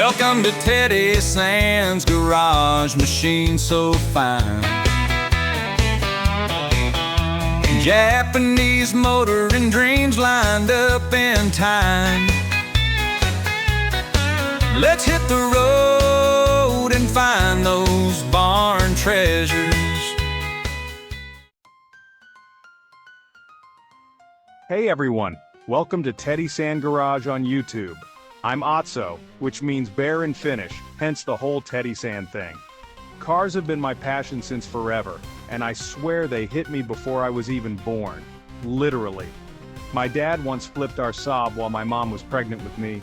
Welcome to Teddy Sands garage, machine so fine. Japanese motor and dreams lined up in time. Let's hit the road and find those barn treasures. Hey everyone, welcome to Teddy Sand Garage on YouTube. I'm Otso, which means bear in Finnish, hence the whole Teddy Sand thing. Cars have been my passion since forever, and I swear they hit me before I was even born. Literally. My dad once flipped our Saab while my mom was pregnant with me.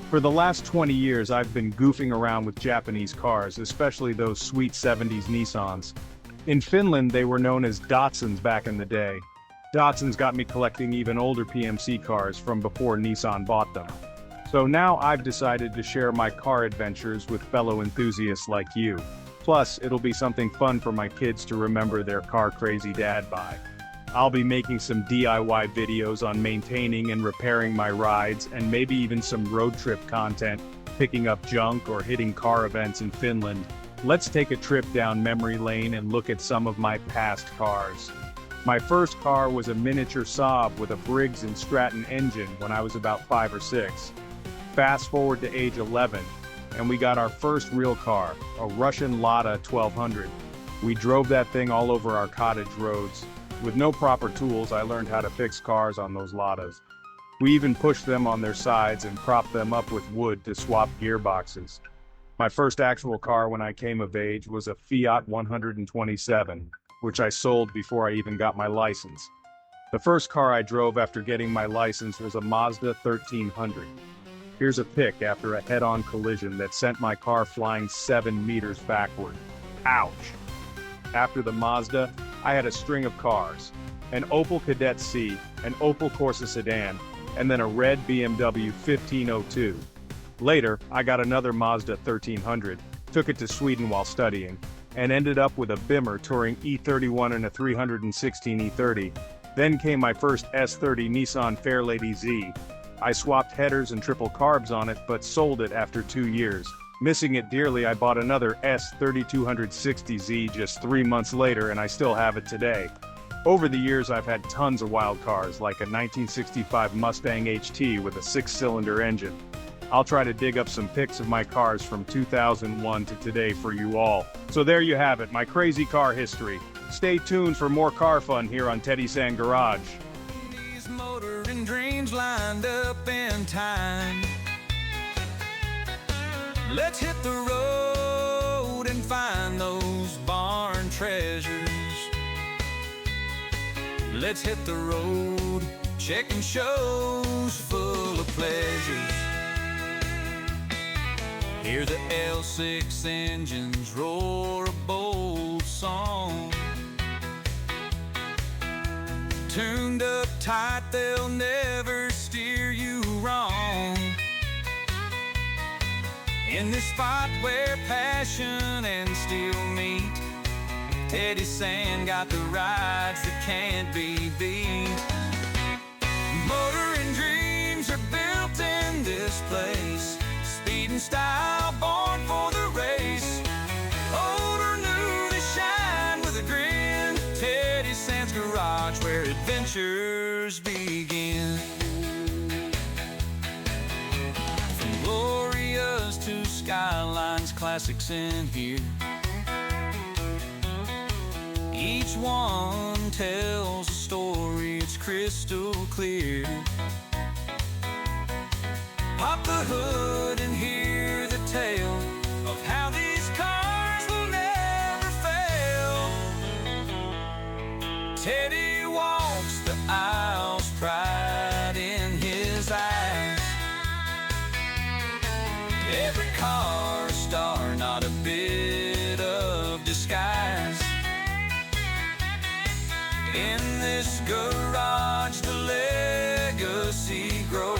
For the last 20 years I've been goofing around with Japanese cars, especially those sweet 70s Nissans. In Finland they were known as Datsuns back in the day. Datsuns got me collecting even older PMC cars from before Nissan bought them. So now I've decided to share my car adventures with fellow enthusiasts like you. Plus, it'll be something fun for my kids to remember their car-crazy dad by. I'll be making some DIY videos on maintaining and repairing my rides, and maybe even some road trip content, picking up junk or hitting car events in Finland. Let's take a trip down memory lane and look at some of my past cars. My first car was a miniature Saab with a Briggs & Stratton engine when I was about 5 or 6. Fast forward to age 11, and we got our first real car, a Russian Lada 1200. We drove that thing all over our cottage roads. With no proper tools, I learned how to fix cars on those Ladas. We even pushed them on their sides and propped them up with wood to swap gearboxes. My first actual car when I came of age was a Fiat 127, which I sold before I even got my license. The first car I drove after getting my license was a Mazda 1300. Here's a pic after a head-on collision that sent my car flying 7 meters backward. Ouch! After the Mazda, I had a string of cars. An Opel Kadett C, an Opel Corsa sedan, and then a red BMW 1502. Later, I got another Mazda 1300, took it to Sweden while studying, and ended up with a Bimmer touring E31 and a 316 E30. Then came my first S30 Nissan Fairlady Z. I swapped headers and triple carbs on it but sold it after 2 years. Missing it dearly, I bought another S3260Z just 3 months later and I still have it today. Over the years I've had tons of wild cars like a 1965 Mustang HT with a 6-cylinder engine. I'll try to dig up some pics of my cars from 2001 to today for you all. So there you have it, my crazy car history. Stay tuned for more car fun here on Teddy Sand Garage. Motor and dreams lined up in time. Let's hit the road and find those barn treasures. Let's hit the road, checking shows full of pleasures. Hear the L6 engines roar a bold song. Tuned up tight, they'll never steer you wrong. In this spot where passion and steel meet, Teddy Sand got the rides that can't be beat. Motor and dreams are built in this place. Speed and style born for the race. Old or new, they shine with a grin. Teddy Sand's Garage, where adventures begin. From Glorias to Skylines, classics in here. Each one tells a story, it's crystal clear. Pop the hood and hear the tale of how these cars will never fail. Teddy walks the aisles, pride in his eyes. Every car a star, not a bit of disguise. In this garage the legacy grows.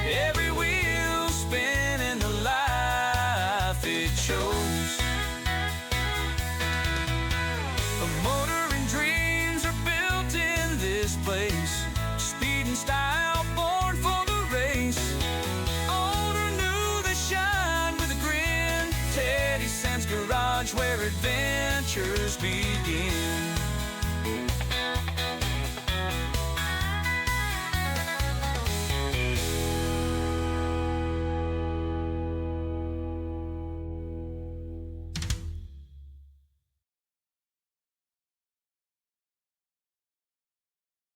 Every wheel spinning, the life it shows. A motor and dreams are built in this place. Speed and style born for the race. garage where adventures begin.